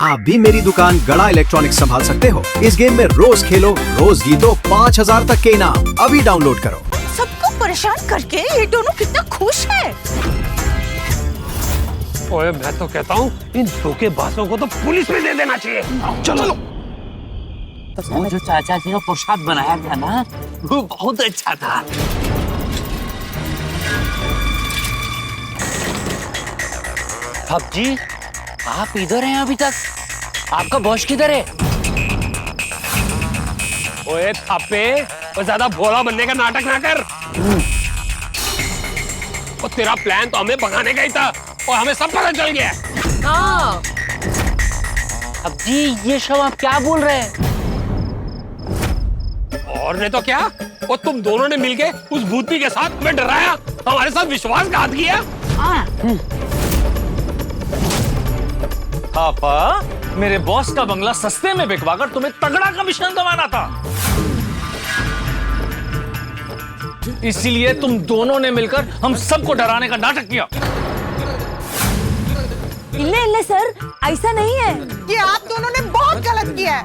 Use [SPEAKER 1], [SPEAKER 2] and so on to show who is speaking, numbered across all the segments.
[SPEAKER 1] आप भी मेरी दुकान गड़ा इलेक्ट्रॉनिक्स संभाल सकते हो। इस गेम में रोज खेलो, रोज जीतो, 5,000 तक के इनाम। अभी डाउनलोड करो।
[SPEAKER 2] सबको परेशान करके ये दोनों कितना खुश है।
[SPEAKER 3] ओए मैं तो कहता हूँ इन धोखेबाजों को तो पुलिस में दे देना चाहिए। चलो।
[SPEAKER 4] वो जो चाचा जी का प्रसाद बनाया था ना, वो बहुत अच्छा था। साहब जी, आप इधर हैं अभी तक? आपका बॉस किधर है?
[SPEAKER 3] ओए थापे, वो ज्यादा भोला बनने का नाटक ना कर। वो तेरा प्लान तो हमें भगाने का ही था और हमें सब पता चल गया।
[SPEAKER 4] हाँ। अब जी ये सब आप क्या बोल रहे हैं?
[SPEAKER 3] और नहीं तो क्या, वो तुम दोनों ने मिलके उस भूतनी के साथ हमें डराया, हमारे साथ विश्वासघात किया।
[SPEAKER 5] पापा, मेरे बॉस का बंगला सस्ते में बिकवाकर तुम्हें तगड़ा कमीशन दबाना था, इसीलिए तुम दोनों ने मिलकर हम सबको डराने का नाटक किया।
[SPEAKER 2] इल्ले सर, ऐसा नहीं है। ये आप दोनों ने बहुत गलत किया है।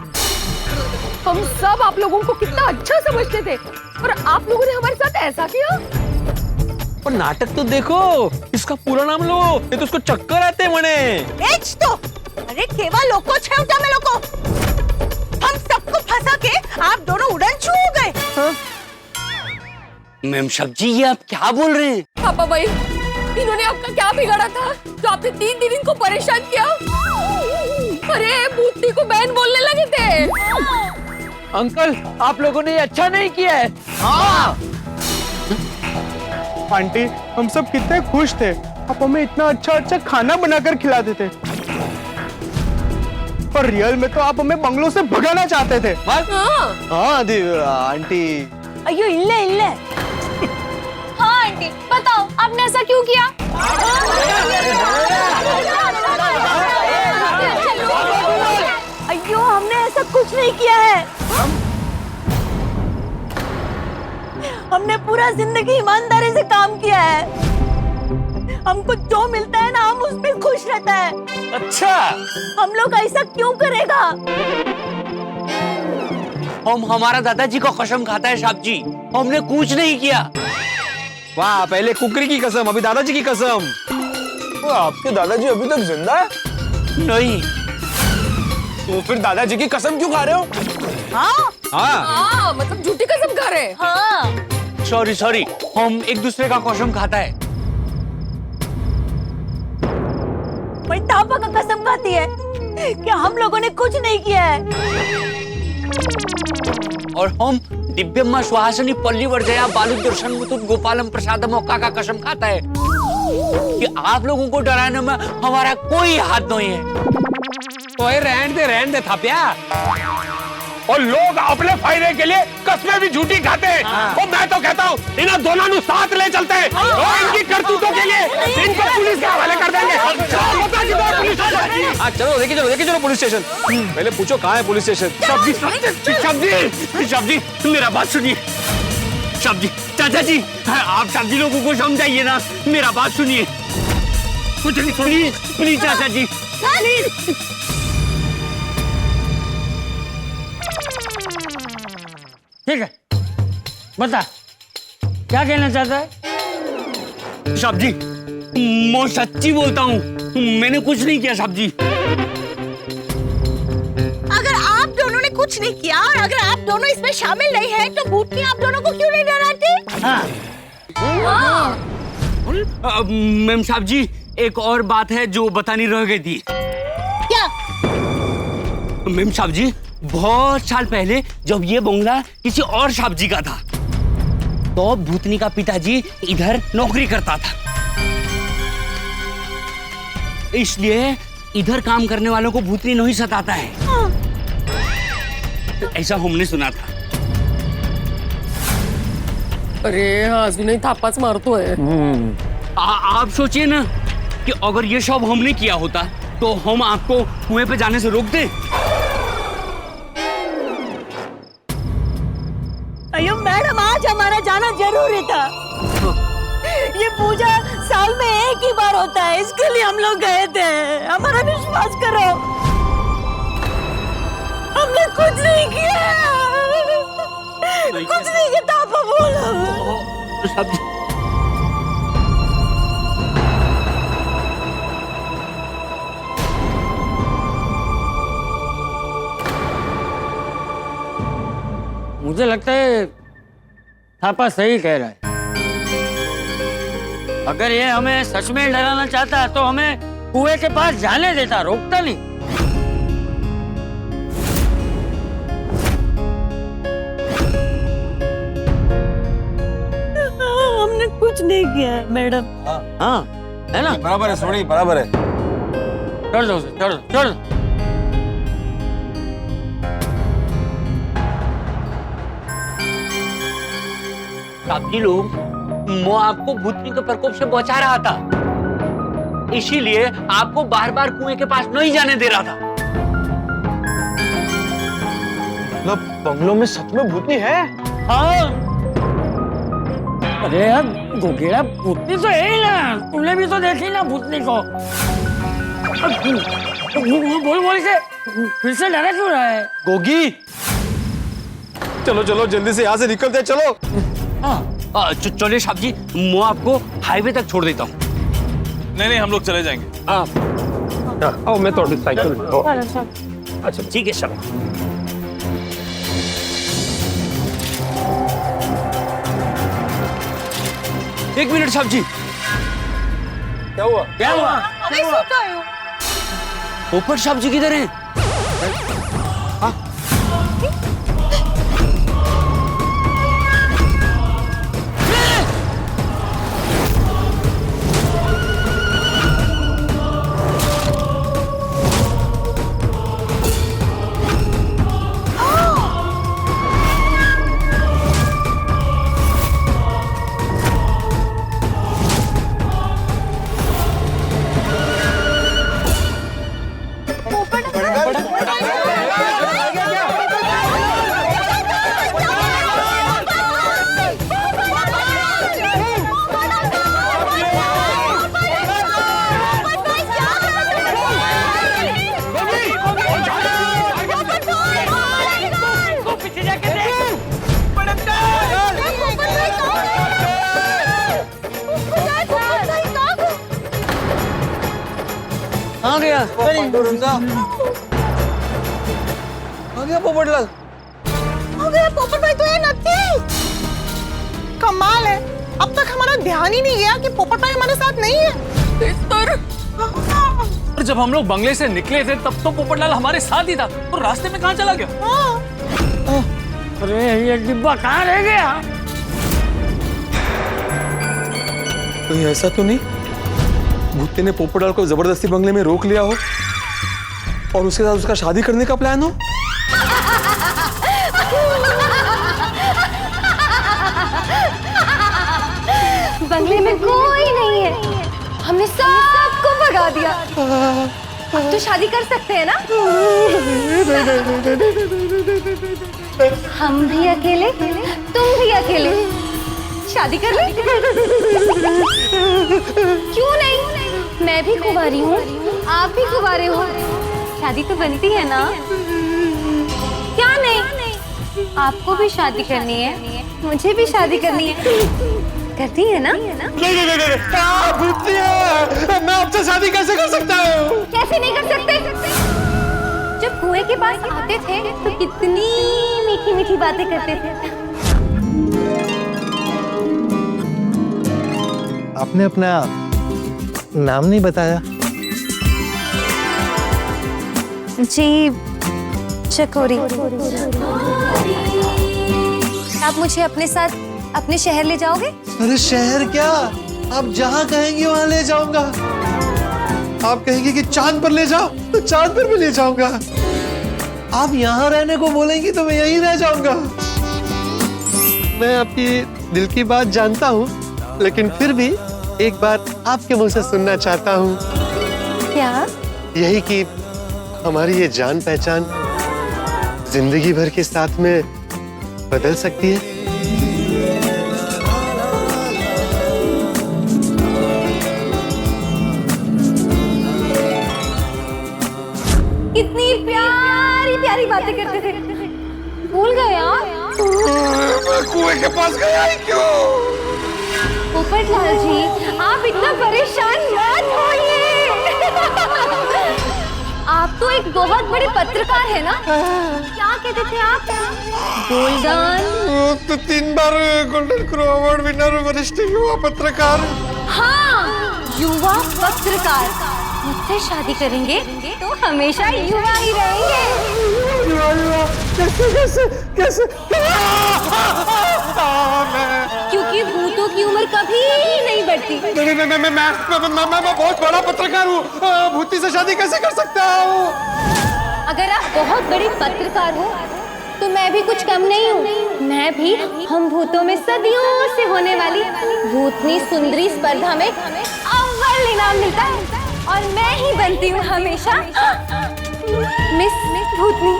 [SPEAKER 6] हम सब आप लोगों को कितना अच्छा समझते थे और आप लोगों ने हमारे साथ ऐसा किया।
[SPEAKER 5] पर नाटक तो देखो, इसका पूरा नाम लो, ये तो उसको चक्कर आते मने।
[SPEAKER 2] एच तो, अरे केवल लोको छे उठा लोको। हम सबको फंसा के आप दोनों उड़न छू गए।
[SPEAKER 4] मैम साहब जी, ये आप क्या बोल रहे हैं?
[SPEAKER 6] पापा भाई, इन्होंने आपका क्या बिगाड़ा था जो आपने 3 दिन इनको परेशान किया? अरे भूतनी को बहन बोलने लगे थे।
[SPEAKER 5] अंकल, आप लोगों ने ये अच्छा नहीं किया है। हाँ।
[SPEAKER 7] आंटी, हम सब कितने खुश थे, आप हमें इतना अच्छा अच्छा खाना बनाकर खिलाते थे, पर रियल में तो आप हमें बंगलों से भगाना चाहते थे। हाँ आंटी।
[SPEAKER 2] अयो इल्ले।
[SPEAKER 6] हाँ आंटी, बताओ आपने ऐसा क्यों किया?
[SPEAKER 2] अयो, हमने ऐसा कुछ नहीं किया है। हमने पूरा जिंदगी ईमानदारी से काम किया है। हमको जो मिलता है ना, हम उसमें खुश रहता है।
[SPEAKER 5] अच्छा,
[SPEAKER 2] हम लोग ऐसा क्यों करेगा?
[SPEAKER 4] हम हमारा दादाजी को कसम खाता है साहब जी, हमने कुछ नहीं किया।
[SPEAKER 5] वाह, पहले कुकरी की कसम, अभी दादाजी की कसम।
[SPEAKER 7] तो आपके दादाजी अभी तक जिंदा है?
[SPEAKER 4] नहीं।
[SPEAKER 7] तो फिर दादाजी की कसम क्यों खा रहे हो?
[SPEAKER 2] हाँ
[SPEAKER 6] हाँ, मतलब झूठी कसम खा रहे हैं।
[SPEAKER 2] हाँ।
[SPEAKER 4] सॉरी, हम एक दूसरे का कसम खाता है।
[SPEAKER 2] वही तापा का कसम खाती है कि हम लोगों ने कुछ नहीं किया है।
[SPEAKER 4] और हम दिव्यम्मा सुहासिनी पल्ली वर्जया बालू दर्शन मुतुत गोपालम प्रसादम ओका का कसम खाता है कि आप लोगों को डराने में हमारा कोई हाथ नहीं है।
[SPEAKER 3] ओए रहने दे थापिया। और लोग अपने फायदे के लिए कस्में भी झूठी खाते हैं। और मैं तो कहता हूँ इन दोनों को साथ ले चलते हैं और इनकी करतूतों के लिए इनको पुलिस के हवाले कर देंगे।
[SPEAKER 5] हाँ चलो, लेके चलो पुलिस स्टेशन। पहले पूछो कहाँ है पुलिस स्टेशन।
[SPEAKER 4] सब्जी मेरा बात सुनिए। सब्जी चाचा जी, आप सब्जी लोगों को समझाइए ना, मेरा बात सुनिए। कुछ नहीं, प्लीज चाचा जी प्लीज।
[SPEAKER 8] ठीक है, बता क्या कहना चाहता है?
[SPEAKER 4] साहब जी, मैं सच्ची बोलता हूँ, मैंने कुछ नहीं किया साहब जी।
[SPEAKER 2] अगर आप दोनों ने कुछ नहीं किया और अगर आप दोनों इसमें शामिल नहीं हैं, तो भूतनी आप दोनों को क्यों नहीं डराती?
[SPEAKER 4] मैम साहब जी, एक और बात है जो बतानी रह गई थी।
[SPEAKER 2] क्या?
[SPEAKER 4] मैम साहब जी, बहुत साल पहले जब ये बंगला किसी और साहब जी का था, तो भूतनी का पिताजी इधर नौकरी करता था, इसलिए इधर काम करने वालों को भूतनी नहीं सताता है। ऐसा हमने सुना था।
[SPEAKER 6] अरे हाँ, नहीं थापाच मारतो है।
[SPEAKER 4] आप सोचिए ना कि अगर ये सब हमने किया होता तो हम आपको कुएं पे जाने से रोक दे।
[SPEAKER 2] अयो मैडम, आज हमारा जाना जरूरी था। ये पूजा साल में एक ही बार होता है, इसके लिए हम लोग गए थे। हमारा विश्वास करो। हमने कुछ नहीं किया, कुछ नहीं किया। पापा बोलो।
[SPEAKER 8] सब्जी मुझे लगता है थापा सही कह रहा है। अगर ये हमें सच में डराना चाहता है तो हमें कुएं के पास जाने देता, रोकता नहीं।
[SPEAKER 2] हमने कुछ नहीं किया है मैडम।
[SPEAKER 8] हाँ है ना?
[SPEAKER 7] बराबर है सोनी, बराबर है।
[SPEAKER 8] छोड़ दो उसे, छोड़ दो, छोड़ दो।
[SPEAKER 4] काफी लोग मैं आपको भूतनी के प्रकोप से बचा रहा था, इसीलिए आपको बार बार कुएं के पास नहीं जाने दे रहा था।
[SPEAKER 7] मतलब बंगलों में सच में भूतनी है?
[SPEAKER 8] हाँ। अरे यार गोगेड़ा, भूतनी तो है ही ना, तुमने भी तो देखी ना भूतनी को। बोल बोल के फिर से डरा क्यों रहा है?
[SPEAKER 7] गोगी, चलो चलो जल्दी से यहाँ से निकलते हैं, चलो।
[SPEAKER 4] चलिए साहब जी, मैं आपको हाईवे तक छोड़ देता हूँ।
[SPEAKER 5] नहीं नहीं, हम लोग चले जाएंगे।
[SPEAKER 3] आओ मैं थोड़ी साइकिल।
[SPEAKER 4] अच्छा ठीक है साहब।
[SPEAKER 5] एक मिनट साहब जी,
[SPEAKER 7] क्या हुआ?
[SPEAKER 8] क्या हुआ?
[SPEAKER 2] नहीं सोता हूँ।
[SPEAKER 4] पोपट साहब जी किधर हैं?
[SPEAKER 8] आ गया।
[SPEAKER 7] आ गया पोपटलाल।
[SPEAKER 2] हो गया पोपट भाई, तो ये नथी। कमाल है, अब तक हमारा ध्यान ही नहीं गया कि पोपट भाई हमारे साथ नहीं है।
[SPEAKER 5] और जब हम लोग बंगले से निकले थे तब तो पोपटलाल हमारे साथ ही था, तो रास्ते में कहाँ चला गया?
[SPEAKER 8] अरे ये डिब्बा कहाँ रह गया?
[SPEAKER 7] कोई ऐसा तो नहीं भूते ने पोपटलाल को जबरदस्ती बंगले में रोक लिया हो और उसके साथ उसका शादी करने का प्लान हो?
[SPEAKER 6] बंगले में कोई नहीं है, हमने सबको भगा दिया। अब तो शादी कर सकते हैं ना? हम भी अकेले, तुम भी अकेले, शादी कर ले। क्यों नहीं? मैं भी कुंवारी हूँ, आप भी कुंवारे हो, शादी तो बनती है ना? क्या नहीं? आपको भी शादी करनी है, मुझे भी शादी करनी है, करती है ना?
[SPEAKER 7] नहीं, मैं आपसे शादी कैसे कर सकता हूँ?
[SPEAKER 6] कैसे नहीं कर सकते? जब कुएं के पास आते थे तो कितनी मीठी मीठी बातें करते थे।
[SPEAKER 9] आपने अपना नाम नहीं बताया।
[SPEAKER 6] जी चकोरी। आप मुझे अपने साथ अपने शहर ले जाओगे?
[SPEAKER 9] अरे शहर क्या, आप जहाँ कहेंगी वहाँ ले जाऊंगा। आप कहेंगी कि चांद पर ले जाओ तो चांद पर भी ले जाऊंगा। आप यहाँ रहने को बोलेंगी तो मैं यहीं रह जाऊंगा। मैं आपकी दिल की बात जानता हूँ, लेकिन फिर भी एक बात आपके मुंह से सुनना चाहता हूँ।
[SPEAKER 6] क्या?
[SPEAKER 9] यही कि हमारी ये जान पहचान जिंदगी भर के साथ में बदल सकती है।
[SPEAKER 6] कितनी प्यारी प्यारी बातें करते थे, भूल गए आप?
[SPEAKER 3] कुएं के पास गया ही क्यों?
[SPEAKER 6] पोपटलाल जी, आप इतना परेशान मत होइए। आप तो एक बहुत बड़े पत्रकार है ना? क्या कहते थे आप? गोल्डन?
[SPEAKER 9] तो 3 बार गोल्डन क्रो अवार्ड विनर वरिष्ठ युवा पत्रकार।
[SPEAKER 6] हाँ, युवा पत्रकार। मुझसे शादी करेंगे तो हमेशा युवा ही रहेंगे।
[SPEAKER 9] कैसे कैसे कैसे?
[SPEAKER 6] क्योंकि भूतों की उम्र कभी नहीं बढ़ती।
[SPEAKER 9] मैं बहुत बड़ा पत्रकार हूँ, भूती से शादी कैसे कर सकता हूँ?
[SPEAKER 6] अगर आप बहुत बड़े पत्रकार हो तो मैं भी कुछ कम नहीं हूँ। मैं भी हम भूतों में सदियों से होने वाली भूतनी सुंदरी स्पर्धा में अव्वल इनाम मिलता है और मैं ही बनती हूँ हमेशा मिस भूतनी।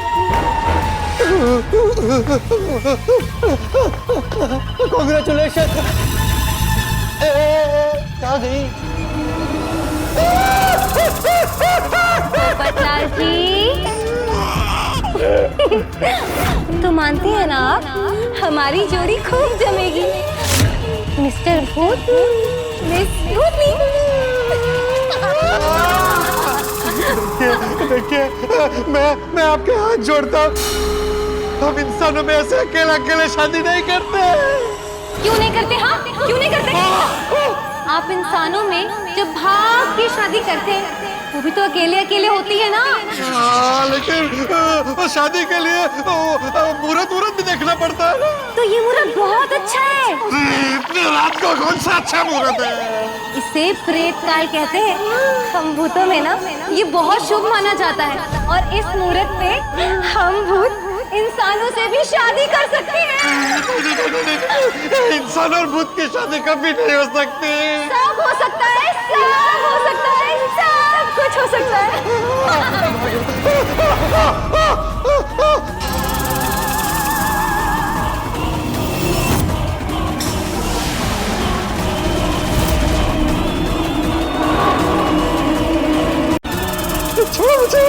[SPEAKER 9] कांग्रेचुलेशन। कहाँ गई?
[SPEAKER 6] पोपटलाल जी, तो मानती है ना आप, हमारी जोड़ी खूब जमेगी। मिस्टर भूत, मिस भूतनी।
[SPEAKER 9] देखिए, मैं आपके हाथ जोड़ता हूँ। हम इंसानों में ऐसे अकेले अकेले शादी नहीं करते।
[SPEAKER 6] क्यों नहीं करते? हाँ, क्यों नहीं करते? आप इंसानों में जब भाग के शादी करते हैं वो भी तो अकेले अकेले होती है ना।
[SPEAKER 9] लेकिन शादी के लिए मुहूर्त भी देखना पड़ता है ना।
[SPEAKER 6] तो ये मुहूर्त बहुत अच्छा है।
[SPEAKER 9] इतनी रात को कौन सा अच्छा मुहूर्त है?
[SPEAKER 6] इसे प्रेत काल कहते हैं। हम भूतों में ना ये बहुत शुभ माना जाता है और इस मुहूर्त पे हम भूत इंसानों से भी शादी कर सकते हैं।
[SPEAKER 9] इंसान और भूत की शादी कभी नहीं हो सकती।
[SPEAKER 6] सब हो सकता है, सब हो सकता है, सब कुछ हो सकता है।
[SPEAKER 9] छोड़ मुझे।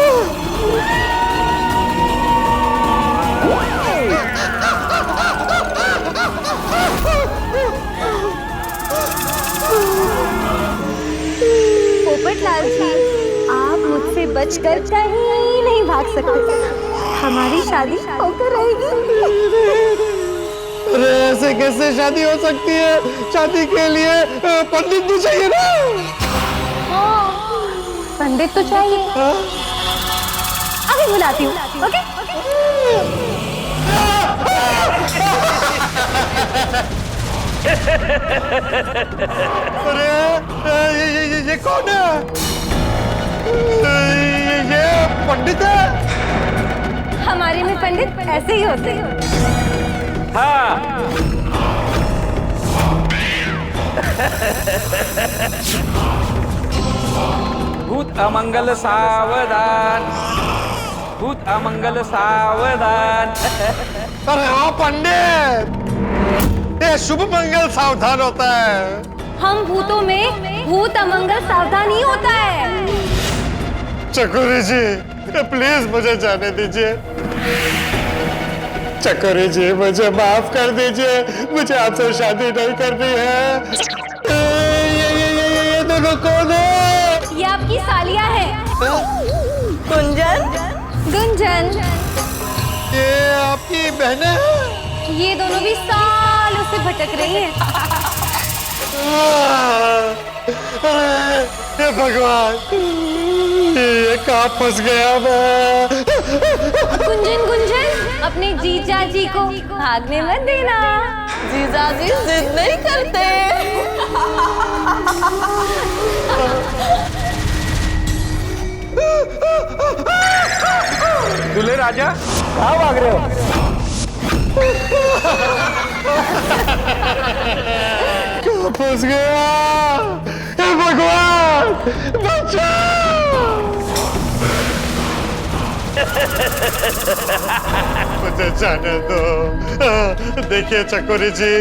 [SPEAKER 6] पोपटलाल जी, आप मुझसे बचकर कहीं नहीं भाग सकते। हमारी शादी होकर रहेगी।
[SPEAKER 9] अरे ऐसे कैसे शादी हो सकती है? शादी के लिए पंडित भी चाहिए ना।
[SPEAKER 6] पंडित तो चाहिए। अभी बुलाती हूँ। ओके?
[SPEAKER 9] अरे ये कौन है? ये पंडित है।
[SPEAKER 6] हमारे में पंडित ऐसे ही होते हैं।
[SPEAKER 5] हाँ। भूत अमंगल सावधान, भूत अमंगल सावधान।
[SPEAKER 9] अरे हाँ पंडित, ये शुभ मंगल सावधान होता है।
[SPEAKER 6] हम भूतों में भूत अमंगल सावधान ही होता है।
[SPEAKER 9] चकोरी जी, प्लीज मुझे जाने दीजिए। चकोरी जी, मुझे माफ कर दीजिए। मुझे आपसे शादी नहीं करनी है। ये देखो कौन है?
[SPEAKER 6] ये आपकी सालिया है।
[SPEAKER 2] गुंजन।
[SPEAKER 6] गुंजन।
[SPEAKER 9] ये आपकी बहनें हैं?
[SPEAKER 6] ये दोनों भी सालों से भटक रही हैं।
[SPEAKER 9] हे भगवान, ये कहाँ फंस गया मैं?
[SPEAKER 6] गुंजन, गुंजन, अपने जीजा जी को भागने मत देना।
[SPEAKER 2] जीजा जी जिद नहीं करते।
[SPEAKER 5] दूल्हे राजा,
[SPEAKER 9] कहाँ भाग रहे हो? कहाँ फंस गया? हे भगवान, बचाओ! मुझे जाने दो। देखिए चकोरी जी,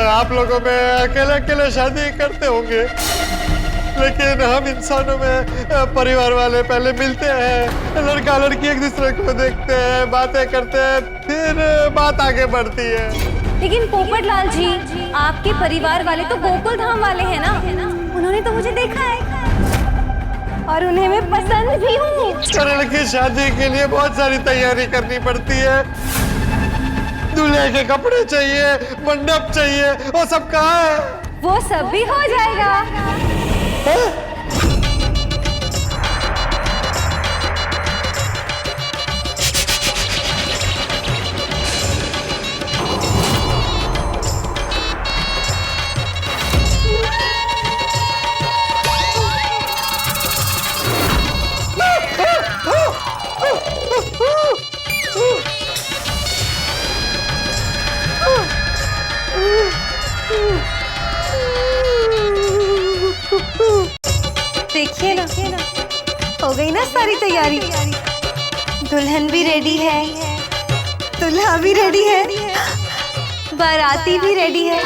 [SPEAKER 9] आप लोगों में अकेले अकेले शादी करते होंगे, लेकिन हम इंसानों में परिवार वाले पहले मिलते हैं, लड़का लड़की एक दूसरे को देखते हैं, बातें करते हैं, फिर बात आगे बढ़ती है।
[SPEAKER 6] लेकिन पोपटलाल जी, आपके परिवार वाले तो गोकुल धाम वाले हैं ना? उन्होंने तो मुझे देखा है और उन्हें मैं पसंद भी हूँ।
[SPEAKER 9] करण की शादी के लिए बहुत सारी तैयारी करनी पड़ती है। दूल्हे के कपड़े चाहिए, मंडप चाहिए, वो सब कहाँ है?
[SPEAKER 6] वो सब भी हो जाएगा। देखिए ना, हो गई ना सारी तैयारी। दुल्हन भी रेडी है, दूल्हा भी रेडी है, बाराती भी रेडी है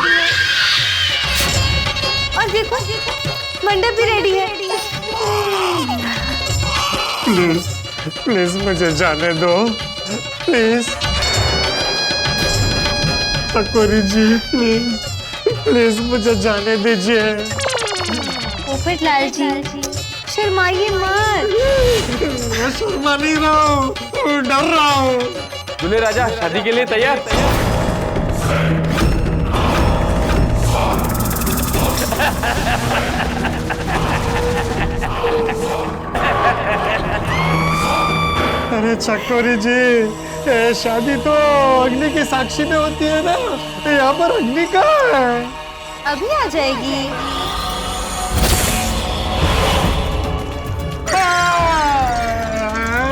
[SPEAKER 6] और देखो मंडप भी रेडी है।
[SPEAKER 9] प्लीज प्लीज मुझे जाने दो, प्लीज टकोरी जी, प्लीज प्लीज मुझे जाने दीजिए।
[SPEAKER 6] पोपटलाल जी, शर्माइए मत।
[SPEAKER 9] मैं शर्मा नहीं रहा हूँ, डर रहा हूँ।
[SPEAKER 5] दूल्हे राजा शादी के लिए तैयार?
[SPEAKER 9] अरे चकोरी जी, शादी तो अग्नि की साक्षी में होती है ना, यहाँ पर अग्नि कहाँ है?
[SPEAKER 6] अभी आ जाएगी।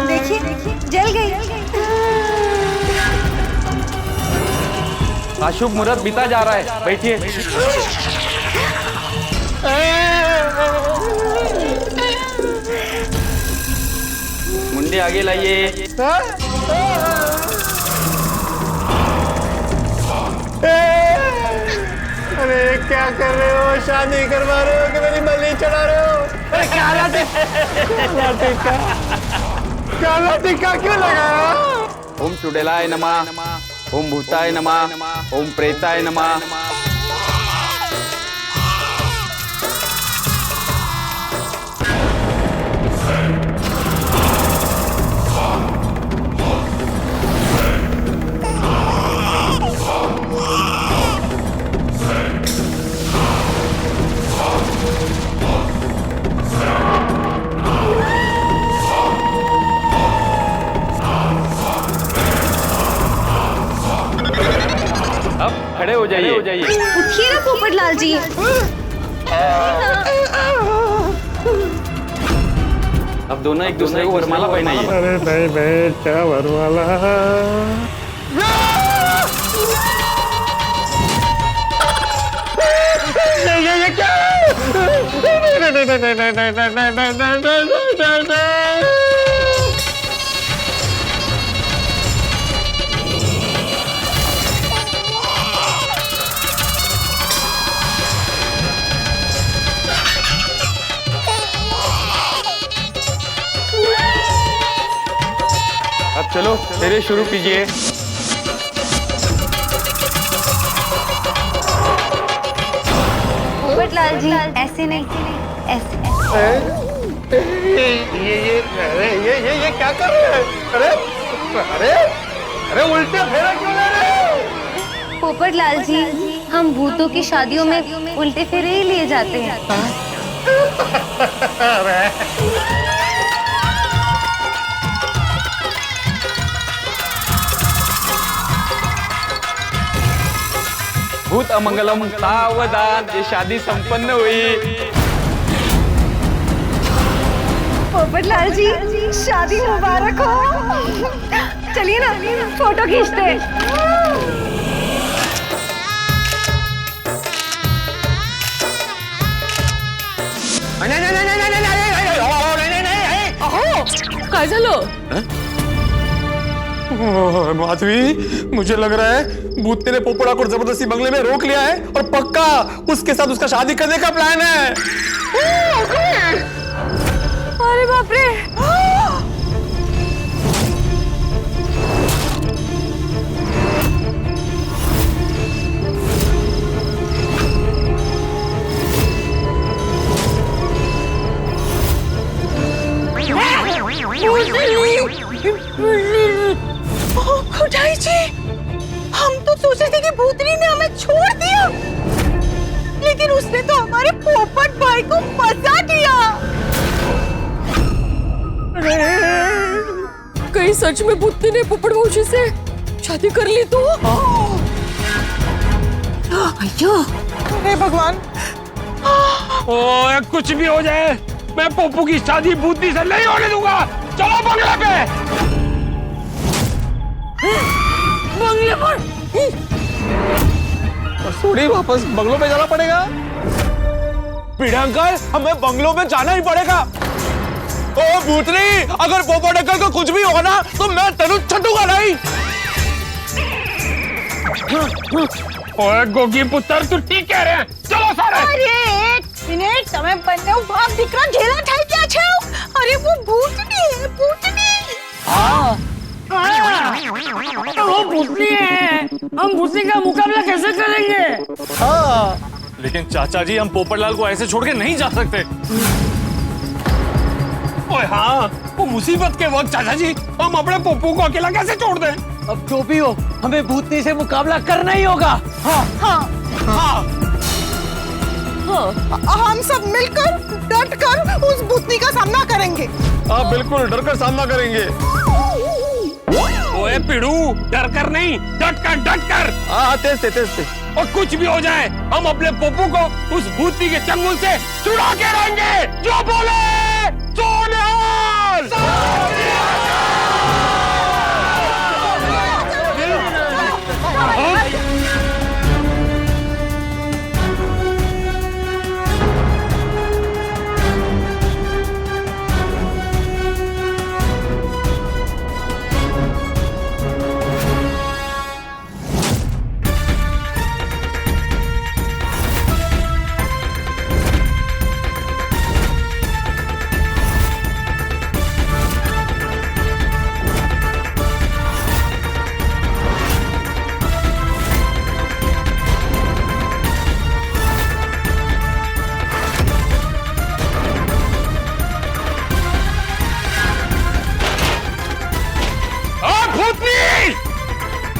[SPEAKER 6] देखिए जल गई।
[SPEAKER 5] अशुभ मुहूर्त बीता जा रहा है, बैठिए। मुंडे आगे लाइए।
[SPEAKER 9] अरे क्या कर रहे हो? शादी करवा रहे हो कि मेरी बलि चढ़ा रहे हो? अरे काला टीका, काला टीका क्यों लगाया?
[SPEAKER 5] ओम चुड़ैलाय नमः, ओम भूताय नमः, ओम प्रेताय नमः। खड़े हो जाइए।
[SPEAKER 6] उठिए ना पोपटलाल जी।
[SPEAKER 5] अब दोनों एक दूसरे को वरमाला पहनाइए।
[SPEAKER 9] अरे नहीं नहीं, क्या वरमाला? ये क्या? नहीं नहीं नहीं नहीं नहीं नहीं नहीं नहीं नहीं नहीं।
[SPEAKER 5] अब चलो फेरे शुरू कीजिए।
[SPEAKER 6] पोपटलाल जी, ऐसे नहीं, ऐसे।
[SPEAKER 9] ये क्या कर रहे हैं? अरे अरे अरे उल्टे फेरा क्यों ले रहे हो?
[SPEAKER 6] पोपटलाल जी, हम भूतों की शादियों में उल्टे फेरे ही लिए जाते हैं।
[SPEAKER 5] भूत अमंगलम सावधान, ये शादी संपन्न हुई।
[SPEAKER 6] पोपटलाल जी, शादी मुबारक हो। चलिए ना, फोटो खींचते हैं।
[SPEAKER 2] काय झालं?
[SPEAKER 7] माधवी, मुझे लग रहा है भूतने ने पोपड़ा को जबरदस्ती बंगले में रोक लिया है और पक्का उसके साथ उसका शादी करने का प्लान है।
[SPEAKER 2] लेकिन उसने तो हमारे पोपट भाई को फंसा दिया।
[SPEAKER 10] कहीं सच में भूतनी ने पोपट भौजी से शादी कर ली तो?
[SPEAKER 2] अयो, हे भगवान।
[SPEAKER 3] ओए कुछ भी हो जाए, मैं पप्पू की शादी भूतनी से नहीं होने दूंगा। चलो बंगले पे।
[SPEAKER 10] बंगले पर?
[SPEAKER 7] सोडी वापस बंगलों पे जाना पड़ेगा।
[SPEAKER 5] पीढ़ा अंकल, हमें बंगलों में जाना ही पड़ेगा। ओ भूतनी, अगर पोपट अंकल को कुछ भी होगा ना तो मैं तेनू छटूंगा नहीं।
[SPEAKER 3] ओए गोगी पुत्र, तू ठीक कह रहे हैं। चलो सारे।
[SPEAKER 2] अरे एक मिनट, તમે બંને ભાગ દીકરા ઢેલા થઈ ગયા છો। અરે वो भूतनी है, भूतनी।
[SPEAKER 8] तो वो भूतनी है, हम भूतनी का मुकाबला कैसे करेंगे?
[SPEAKER 5] लेकिन चाचा जी, हम पोपटलाल को ऐसे छोड़ के नहीं जा सकते।
[SPEAKER 3] ओए हाँ, वो मुसीबत के वक्त चाचा जी, हम अपने पप्पू को अकेला कैसे छोड़ दें?
[SPEAKER 5] अब जो भी हो, हमें भूतनी से मुकाबला करना ही होगा। हाँ
[SPEAKER 2] हाँ,
[SPEAKER 3] हाँ।
[SPEAKER 2] हम सब मिलकर डट कर उस भूतनी का सामना करेंगे।
[SPEAKER 7] हाँ बिल्कुल, डर कर सामना करेंगे।
[SPEAKER 3] ओए पिड़ू, डर कर नहीं, डट कर।
[SPEAKER 7] हाँ तेज से।
[SPEAKER 3] और कुछ भी हो जाए, हम अपने पप्पू को उस भूतनी के चंगुल से छुड़ा के रहेंगे। जो बोले सोनिहाल।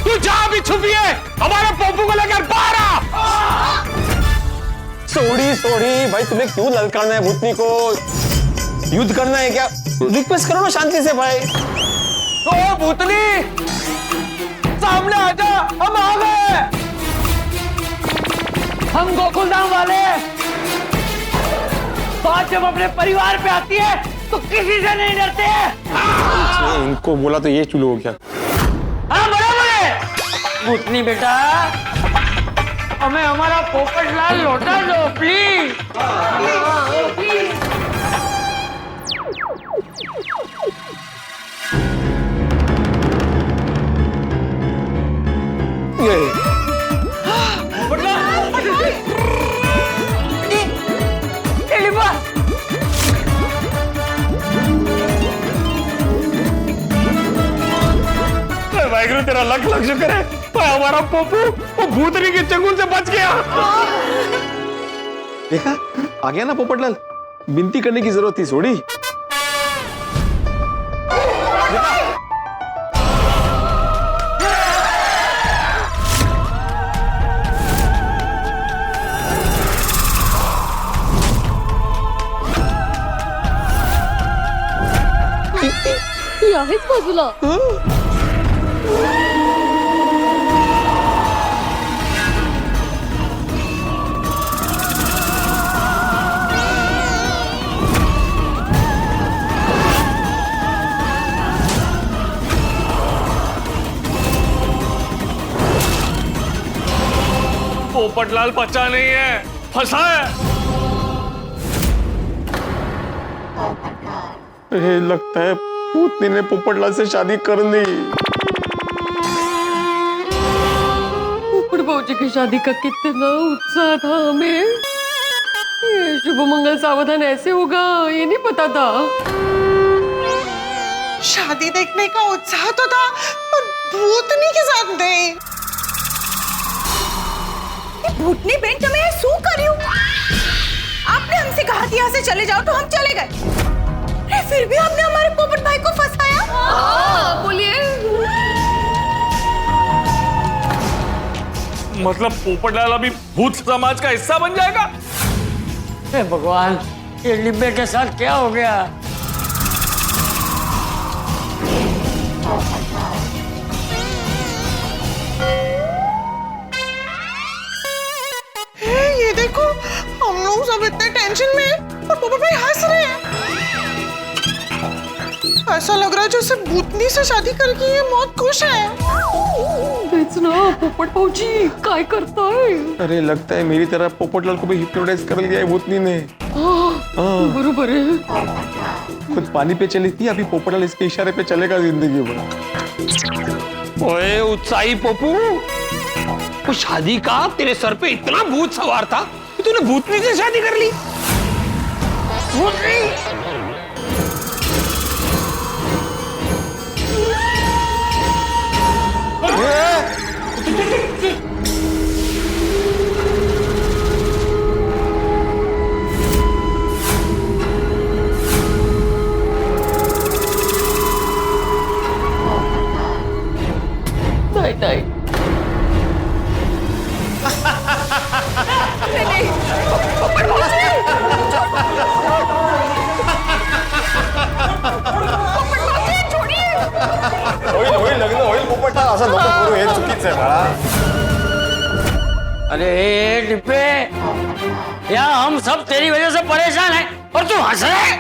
[SPEAKER 3] तू जहां भी छुपी है, हमारे पप्पू को लेकर बाहर आ।
[SPEAKER 7] सोडी भाई, तुम्हें क्यों ललकारना है भूतनी को? युद्ध करना है क्या? रिक्वेस्ट करो ना शांति से भाई।
[SPEAKER 5] ओ भूतनी, सामने आजा, हम आ गए। हम गोकुलधाम वाले। बात जब अपने परिवार पे आती है तो किसी से नहीं डरते।
[SPEAKER 7] इनको बोला तो ये चुलो हो गया।
[SPEAKER 8] हाँ बराबर है। भूतनी बेटा, हमें हमारा पोपटलाल लौटा दो प्लीज।
[SPEAKER 3] वाहिगुरु, तेरा लख शुक्र है, हमारा पप्पू वो भूतनी के चंगुल से बच गया।
[SPEAKER 7] देखा, आ गया ना पोपटलाल। विनती करने की जरूरत थी सोडी।
[SPEAKER 10] आहेच बाजूला।
[SPEAKER 3] पोपटलाल बचा नहीं है, फंसा है।
[SPEAKER 7] लगता है भूतनी ने पोपटलाल से शादी कर ली।
[SPEAKER 10] पोपट भौजी की शादी का कितना उत्साह था हमें। ये शुभ मंगल सावधान ऐसे होगा ये नहीं पता था।
[SPEAKER 2] शादी देखने का उत्साह तो था, पर भूतनी के साथ नहीं। भूतनी बेन, तुम्हें शू करियो? आपने हमसे कहा था यहाँ से चले जाओ तो हम चले गए। फिर भी आपने हमारे पोपट भाई को फंसाया।
[SPEAKER 10] बोलिए।
[SPEAKER 5] मतलब पोपटलाल अभी भूत समाज का हिस्सा बन जाएगा?
[SPEAKER 8] हे भगवान, ये डिब्बे के साथ क्या हो गया?
[SPEAKER 2] ये देखो, हम लोग सब इतने टेंशन में हैं और पोपट भाई हंस रहे हैं। ऐसा लग रहा है जैसे भूतनी से शादी करके ये बहुत खुश है।
[SPEAKER 10] बेचना पोपट भाजी काय करता है?
[SPEAKER 7] अरे लगता है मेरी तरह पोपटलाल को भी हिप्नोटाइज कर लिया है भूतनी ने।
[SPEAKER 10] बरोबर है।
[SPEAKER 7] खुद पानी पे चली थी, अभी पोपटलाल इसके इशारे पे चलेगा जिंदगी भर।
[SPEAKER 3] ओए उत्साही पप्पू, वो शादी का तेरे सर पे इतना भूत सवार था कि तूने भूतनी से शादी कर ली। भूतनी?
[SPEAKER 10] नहीं नहीं
[SPEAKER 7] होईल लग्न होईल पोपटलाल, असं नको करू, हे चुकीचं आहे बाळा।
[SPEAKER 8] अरे डिब्बे, यहाँ हम सब तेरी वजह से परेशान हैं और तू हंस रहा है।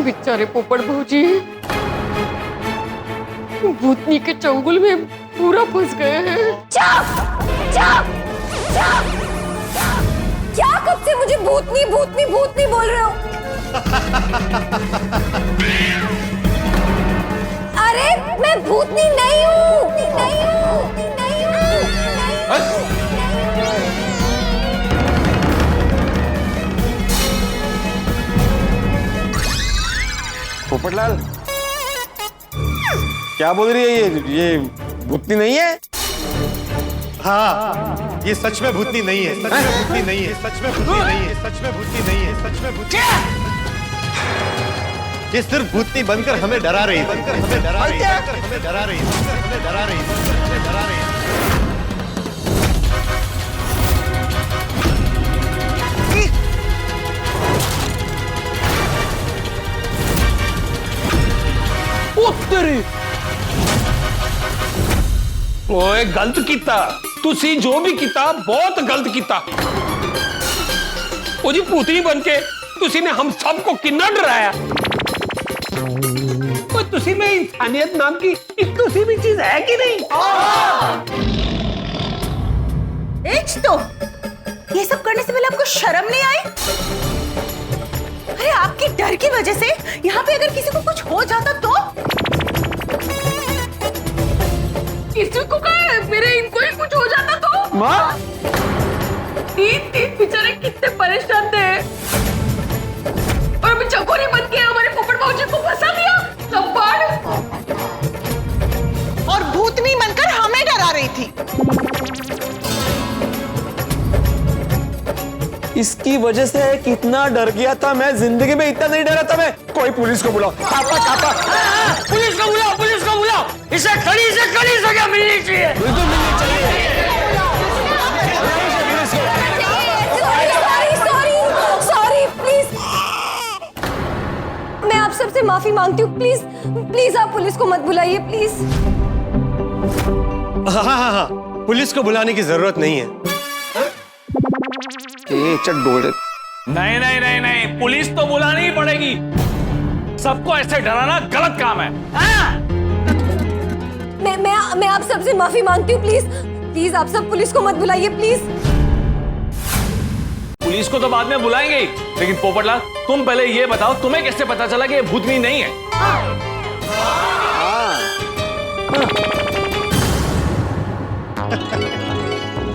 [SPEAKER 10] बेचारे पोपट भाजी भूतनी के चंगुल में पूरा फंस गए हैं।
[SPEAKER 6] क्या कब से मुझे भूतनी भूतनी भूतनी बोल रहे हो? अरे मैं भूतनी नहीं हूँ, नहीं हूँ, नहीं हूँ।
[SPEAKER 7] पोपटलाल क्या बोल रही है ये भूतनी नहीं है?
[SPEAKER 9] हाँ, ये सच में भूतनी नहीं है, सच में भूतनी नहीं है, सच में भूतनी नहीं है, सच में भूतनी नहीं है, सच में भूतनी। ये सिर्फ भूतनी बनकर हमें डरा रही है, बनकर हमें डरा रही है, बनकर हमें डरा रही है, बनकर हमें डरा रही है, बनकर हमें डरा रही है।
[SPEAKER 3] तेरी ओए गलत किता, तुसी जो भी किता बहुत गलत किता। ओ जी भूतनी बनके तुसी ने हम सबको कितना डराया। ओ तुसी में इंसानियत नाम की एक तुसी भी चीज है कि नहीं?
[SPEAKER 2] एच तो ये सब करने से पहले आपको शर्म नहीं आई? अरे आपके डर की वजह से यहाँ पे अगर किसी को कुछ हो जाता तो?
[SPEAKER 10] किसी को क्या है? मेरे इनको ही कुछ हो जाता तो?
[SPEAKER 7] माँ?
[SPEAKER 10] तीन बेचारे कितने परेशान थे और अभी चकोरी बन के हमारे पोपट भाजी को फंसा दिया। चप्पड़
[SPEAKER 2] और भूतनी बनकर हमें डरा रही थी।
[SPEAKER 7] इसकी वजह से कितना डर गया था मैं, जिंदगी में इतना नहीं डरा था मैं। कोई पुलिस को बुलाओ, छापा छापा।
[SPEAKER 8] पुलिस को बुलाओ, पुलिस को बुलाओ। इसे खड़ी सजा मिलनी चाहिए।
[SPEAKER 7] बिल्कुल मिलनी चाहिए।
[SPEAKER 6] सॉरी प्लीज, मैं आप सबसे माफी मांगती हूँ। प्लीज प्लीज आप पुलिस को मत बुलाइए प्लीज।
[SPEAKER 9] हाँ, पुलिस को बुलाने की जरूरत नहीं है।
[SPEAKER 5] नहीं नहीं नहीं नहीं, पुलिस तो बुलानी ही पड़ेगी। सबको ऐसे डराना गलत काम है।
[SPEAKER 6] मैं आप सबसे माफी मांगती हूँ। प्लीज प्लीज आप सब पुलिस को मत बुलाइए प्लीज।
[SPEAKER 5] पुलिस को तो बाद में बुलाएंगे ही, लेकिन पोपटलाल तुम पहले ये बताओ, तुम्हें कैसे पता चला कि ये भूतनी नहीं है?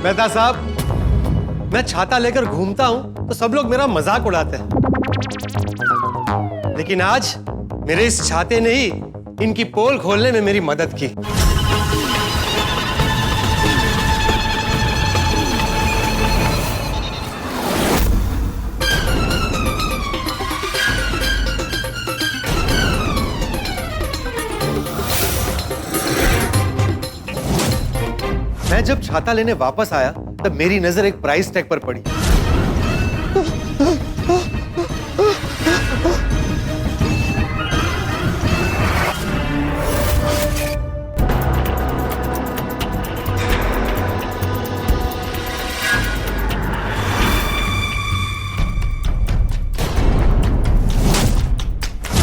[SPEAKER 9] मेहता साहब, मैं छाता लेकर घूमता हूं तो सब लोग मेरा मजाक उड़ाते हैं, लेकिन आज मेरे इस छाते ने ही इनकी पोल खोलने में मेरी मदद की। मैं जब छाता लेने वापस आया तब मेरी नजर एक प्राइस टैग पर पड़ी।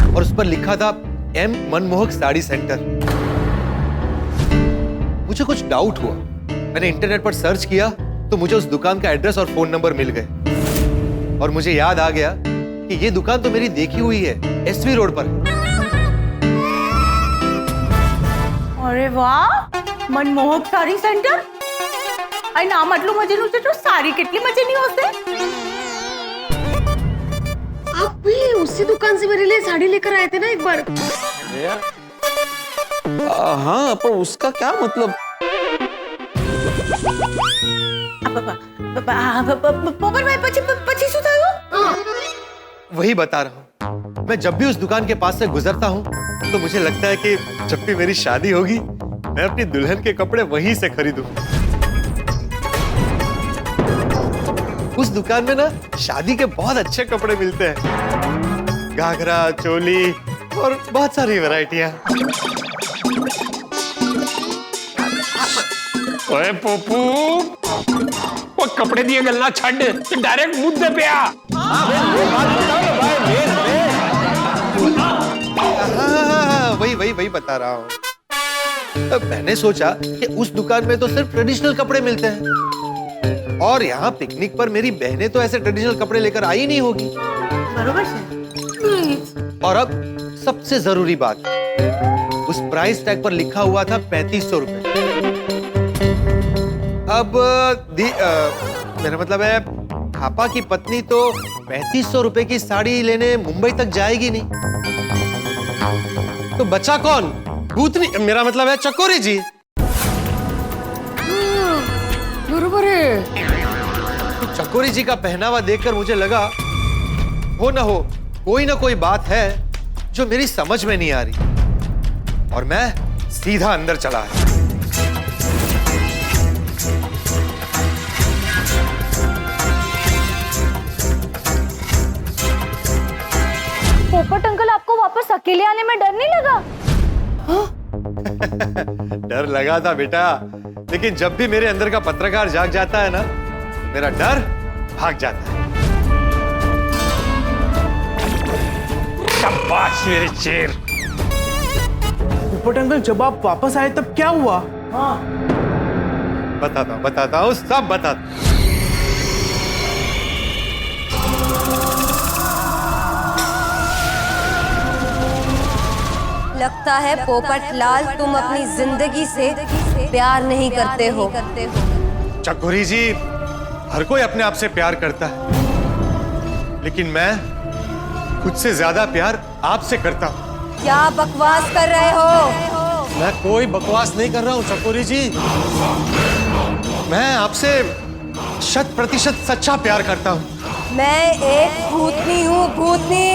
[SPEAKER 9] और उस पर लिखा था एम मनमोहक साड़ी सेंटर। मुझे कुछ डाउट हुआ। मैंने इंटरनेट पर सर्च किया तो मुझे उस दुकान का एड्रेस और फोन नंबर मिल गए और मुझे याद आ गया कि ये दुकान तो मेरी देखी हुई है, एसवी रोड पर।
[SPEAKER 2] अरे वाह, मनमोहक साड़ी सेंटर। अरे नाम आटલું મજેનું છે તો સાડી કેટલી મજેની હશે।
[SPEAKER 10] आप भी उसी दुकान से मेरे लिए साड़ी लेकर आए थे ना एक बार।
[SPEAKER 7] हाँ, पर उसका क्या मतलब?
[SPEAKER 2] પોપટ ભાઈ પછી શું થયું?
[SPEAKER 9] वही बता रहा हूँ। मैं जब भी उस दुकान के पास से गुजरता हूँ तो मुझे लगता है कि जब भी मेरी शादी होगी मैं अपनी दुल्हन के कपड़े वहीं से खरीदूं। उस दुकान में ना शादी के बहुत अच्छे कपड़े मिलते हैं, घाघरा, चोली और बहुत सारी वैरायटियां।
[SPEAKER 3] ओए पोपू, वो कपड़े दिए गलना छड़, डायरेक्ट मुद्दे पे आ।
[SPEAKER 9] वही बता रहा हूँ। मैंने सोचा कि उस दुकान में तो सिर्फ ट्रेडिशनल कपड़े मिलते हैं और यहाँ पिकनिक पर मेरी बहनें तो ऐसे ट्रेडिशनल कपड़े लेकर आई नहीं होगी।
[SPEAKER 2] बरोबर से।
[SPEAKER 9] और अब सबसे जरूरी बात, उस प्राइस टैग पर लिखा हुआ था 3500 रुपए। अब मेरा मतलब है खापा की पत्नी तो 3500 रुपए की साड़ी लेने मुंबई तक जाएगी नहीं, तो बचा कौन? भूतनी, मेरा मतलब है चकोरी जी।
[SPEAKER 10] बरोबर है।
[SPEAKER 9] तो चकोरी जी का पहनावा देखकर मुझे लगा हो ना हो कोई ना कोई बात है जो मेरी समझ में नहीं आ रही और मैं सीधा अंदर चला है।
[SPEAKER 6] पोपट अंकल, आपको वापस अकेले आने में डर नहीं लगा?
[SPEAKER 9] डर लगा था बेटा, लेकिन जब भी मेरे अंदर का पत्रकार जाग जाता है ना, मेरा डर भाग जाता है।
[SPEAKER 3] शाबाश मेरे शेर।
[SPEAKER 5] पोपट अंकल, जब आप वापस आए तब क्या हुआ?
[SPEAKER 9] बताता हूँ, सब बताता।
[SPEAKER 6] लगता है पोपट लाल, तुम अपनी जिंदगी से प्यार नहीं करते हो।
[SPEAKER 9] चकोरी जी, हर कोई अपने आप से प्यार करता है, लेकिन मैं खुद से ज्यादा प्यार आपसे करता हूँ।
[SPEAKER 6] क्या बकवास कर रहे हो?
[SPEAKER 9] मैं कोई बकवास नहीं कर रहा हूँ चकोरी जी। मैं आपसे 100% सच्चा प्यार करता हूँ।
[SPEAKER 6] मैं एक भूतनी हूँ, भूतनी।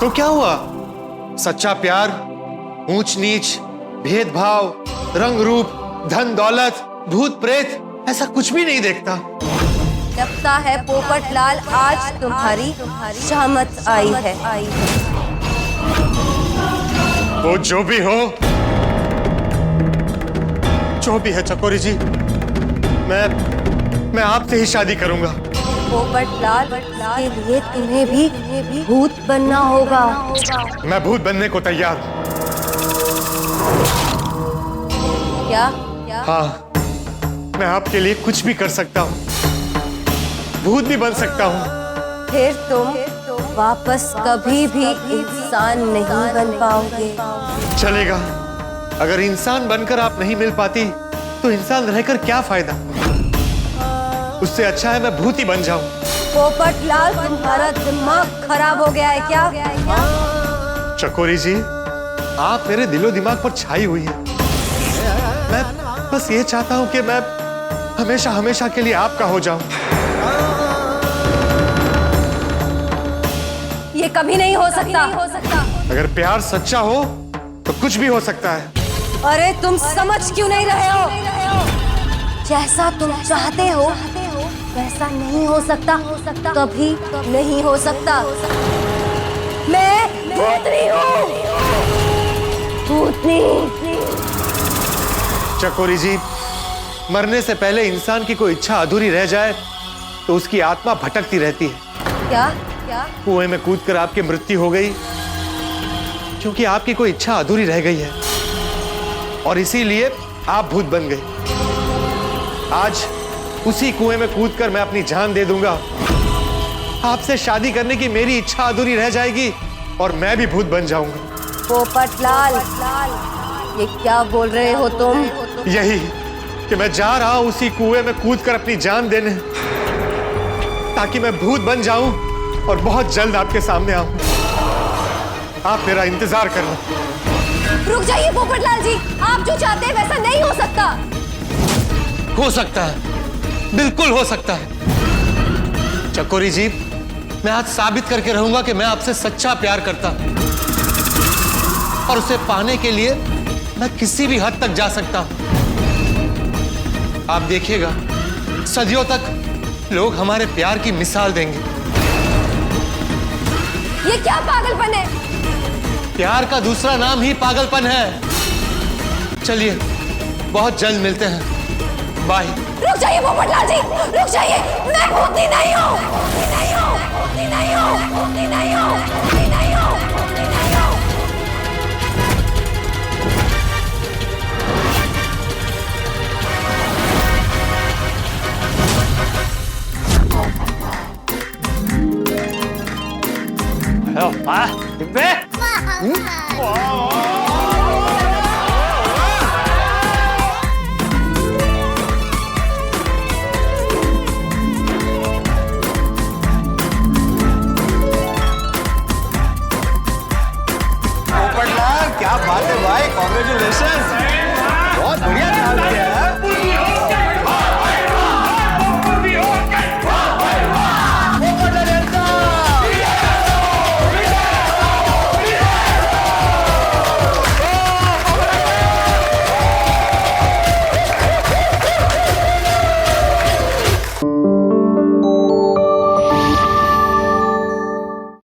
[SPEAKER 9] तो क्या हुआ? सच्चा प्यार ऊंच नीच, भेदभाव, रंग रूप, धन दौलत, भूत प्रेत ऐसा कुछ भी नहीं देखता।
[SPEAKER 6] लगता है पोपट लाल, आज तुम्हारी शामत आई है।
[SPEAKER 9] वो जो भी हो, जो भी है चकोरी जी, मैं आपसे ही शादी करूंगा।
[SPEAKER 6] पोपट लाल, के लिए तुम्हें भी भूत बनना होगा।
[SPEAKER 9] मैं भूत बनने को तैयार हूं।
[SPEAKER 6] क्या?
[SPEAKER 9] हाँ, मैं आपके लिए कुछ भी कर सकता हूँ, भूत भी बन सकता हूँ।
[SPEAKER 6] फिर तुम वापस कभी भी इंसान नहीं बन पाओगे।
[SPEAKER 9] चलेगा, अगर इंसान बनकर आप नहीं मिल पाती तो इंसान रहकर क्या फायदा? उससे अच्छा है मैं भूत ही बन जाऊं।
[SPEAKER 6] पोपट लाल, तुम्हारा दिमाग खराब हो गया है क्या?
[SPEAKER 9] चकोरी जी, आप मेरे दिलो दिमाग पर छाई हुई है। मैं बस ये चाहता हूं कि मैं हमेशा हमेशा के लिए आपका हो जाऊं।
[SPEAKER 6] ये कभी नहीं हो सकता।
[SPEAKER 9] अगर प्यार सच्चा हो तो कुछ भी हो सकता है।
[SPEAKER 6] अरे तुम समझ क्यों नहीं रहे हो? जैसा तुम चाहते हो वैसा नहीं हो सकता, कभी नहीं हो सकता। मैं भूतनी हूँ, भूतनी।
[SPEAKER 9] चकोरी जी, मरने से पहले इंसान की कोई इच्छा अधूरी रह जाए तो उसकी आत्मा भटकती रहती है।
[SPEAKER 6] क्या?
[SPEAKER 9] कुएं में कूदकर आपकी मृत्यु हो गई क्योंकि आपकी कोई इच्छा अधूरी रह गई है और इसीलिए आप भूत बन गए। आज उसी कुएं में कूदकर मैं अपनी जान दे दूंगा। आपसे शादी करने की मेरी इच्छा अधूरी रह जाएगी और मैं भी भूत बन जाऊंगा।
[SPEAKER 6] पोपटलाल, ये क्या बोल रहे हो तुम?
[SPEAKER 9] यही कि मैं जा रहा हूं उसी कुएं में कूदकर अपनी जान देने, ताकि मैं भूत बन जाऊं और बहुत जल्द आपके सामने आऊं। आप मेरा इंतजार करना।
[SPEAKER 6] रुक जाइए पोपटलाल जी, आप जो चाहते हैं वैसा नहीं हो सकता।
[SPEAKER 9] हो सकता है, बिल्कुल हो सकता है। चकोरी जी, मैं आज साबित करके रहूंगा कि मैं आपसे सच्चा प्यार करता हूं और उसे पाने के लिए मैं किसी भी हद तक जा सकता हूं। आप देखिएगा, सदियों तक लोग हमारे प्यार की मिसाल देंगे।
[SPEAKER 6] ये क्या पागलपन है?
[SPEAKER 9] प्यार का दूसरा नाम ही पागलपन है। चलिए, बहुत जल्द मिलते हैं। बाय।
[SPEAKER 6] रुक जाइए पोपटलाल जी, रुक जाइए। मैं भूतनी नहीं हूँ, भूतनी नहीं हूँ, भूतनी नहीं हूँ, भूतनी नहीं हूँ।